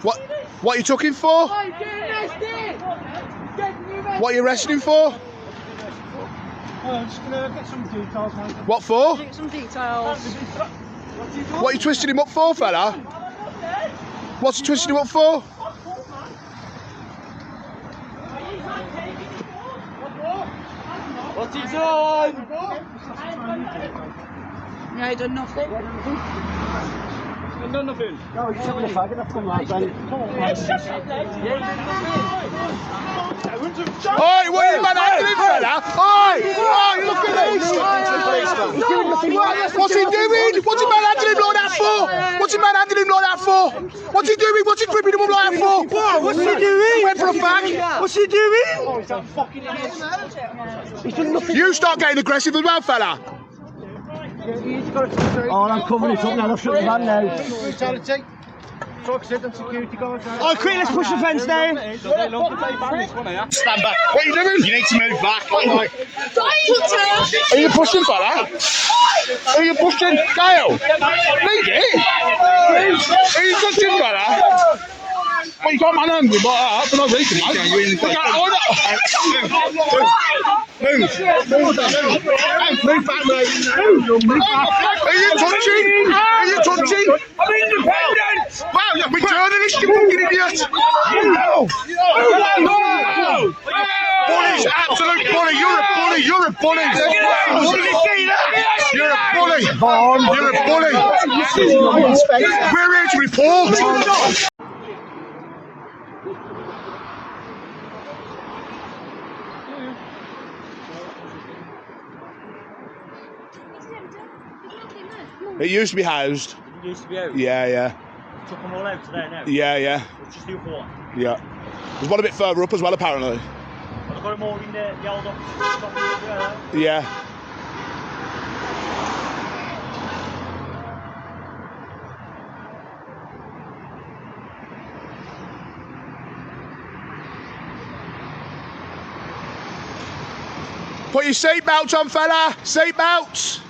What you took him for? What are you arresting him for? I'm just gonna get some details, mate. What for? Get some details. What are you twisting him up for, fella? What's he twisting him up for? What's he done? Yeah, he done nothing. I've done nothing. No, he's having a fag and I've come out then. Come on, mate. Oi, what are you manhandling, fella? Oi! Oi, look at this! What's he doing? What's he manhandling him like that for? What's he manhandling him like that for? What's he doing? What's he gripping him up like that for? What? What's he doing? Went for a fag. What's he doing? Oh, he's that fucking idiot. He's done nothing. You start getting aggressive as well, fella. Oh, I'm covering it up now. I've shut the van now. Brutality. Talk to them security guards. Oh, quick, let's push the fence down. Stand back. What are you doing? You need to move back. Are you pushing, fella? Are you pushing? Gail? Leave it. Are you pushing, fella? Well, you can't manhandle me like that for no reason, mate. Move back, mate. Are you touching? Are you touching? I'm independent. Wow, you're a journalist, you fucking idiot! Bully's absolute bully. You're a bully. You're a bully. You're a bully. You're a bully. We're here to report. It used to be housed. It used to be out. Yeah, yeah. Took them all out today now. Yeah, yeah. It's just new for one. Yeah. There's one a bit further up as well, apparently. I've got them all in the old office. Yeah. Put your seatbelts on, fella. Seatbelts.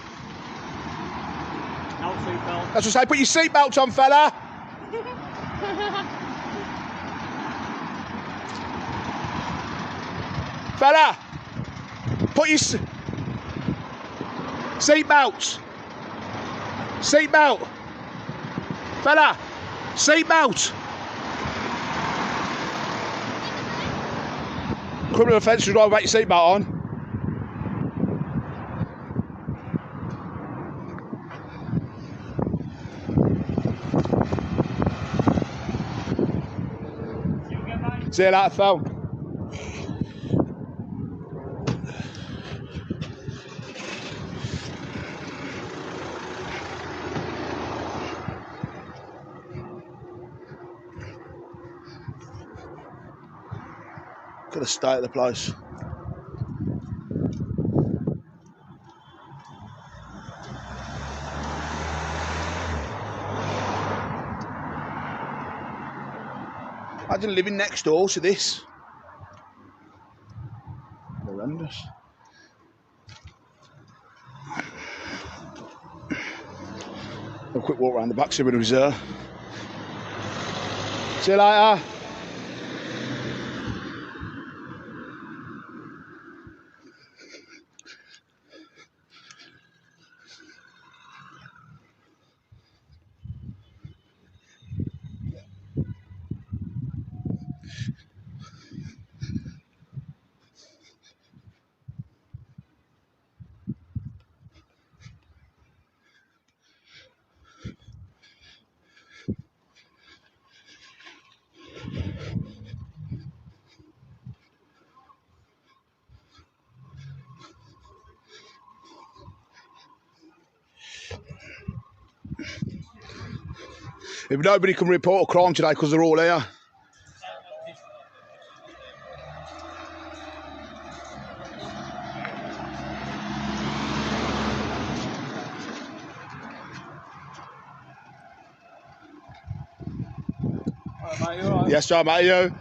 No seatbelt. That's what I say. Put your seatbelts on, fella. Fella, put your seatbelts. Seatbelt. Fella, seatbelt. Criminal offence, you drive without your seatbelt on. See you later, Phil. Got to stay at the place. Imagine living next door to this. Horrendous. A quick walk around the back, see when he was there. See you later. If nobody can report a crime today because they're all here. Mate, you alright? Yes, sir, mate, you?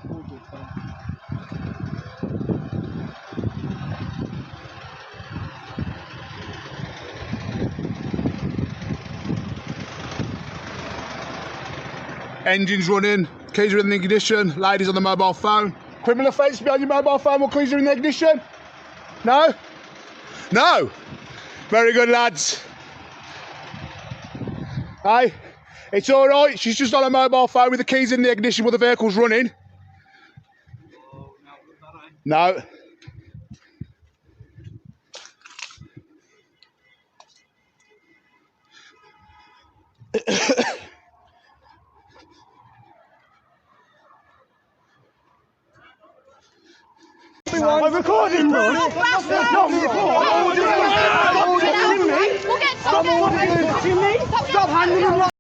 Engine's running. Keys are in the ignition. Ladies on the mobile phone. Criminal offence behind your mobile phone while keys are in the ignition? No? No? Very good, lads. Hey, it's all right. She's just on a mobile phone with the keys in the ignition while the vehicle's running. No. I'm recording, bro. Stop handing him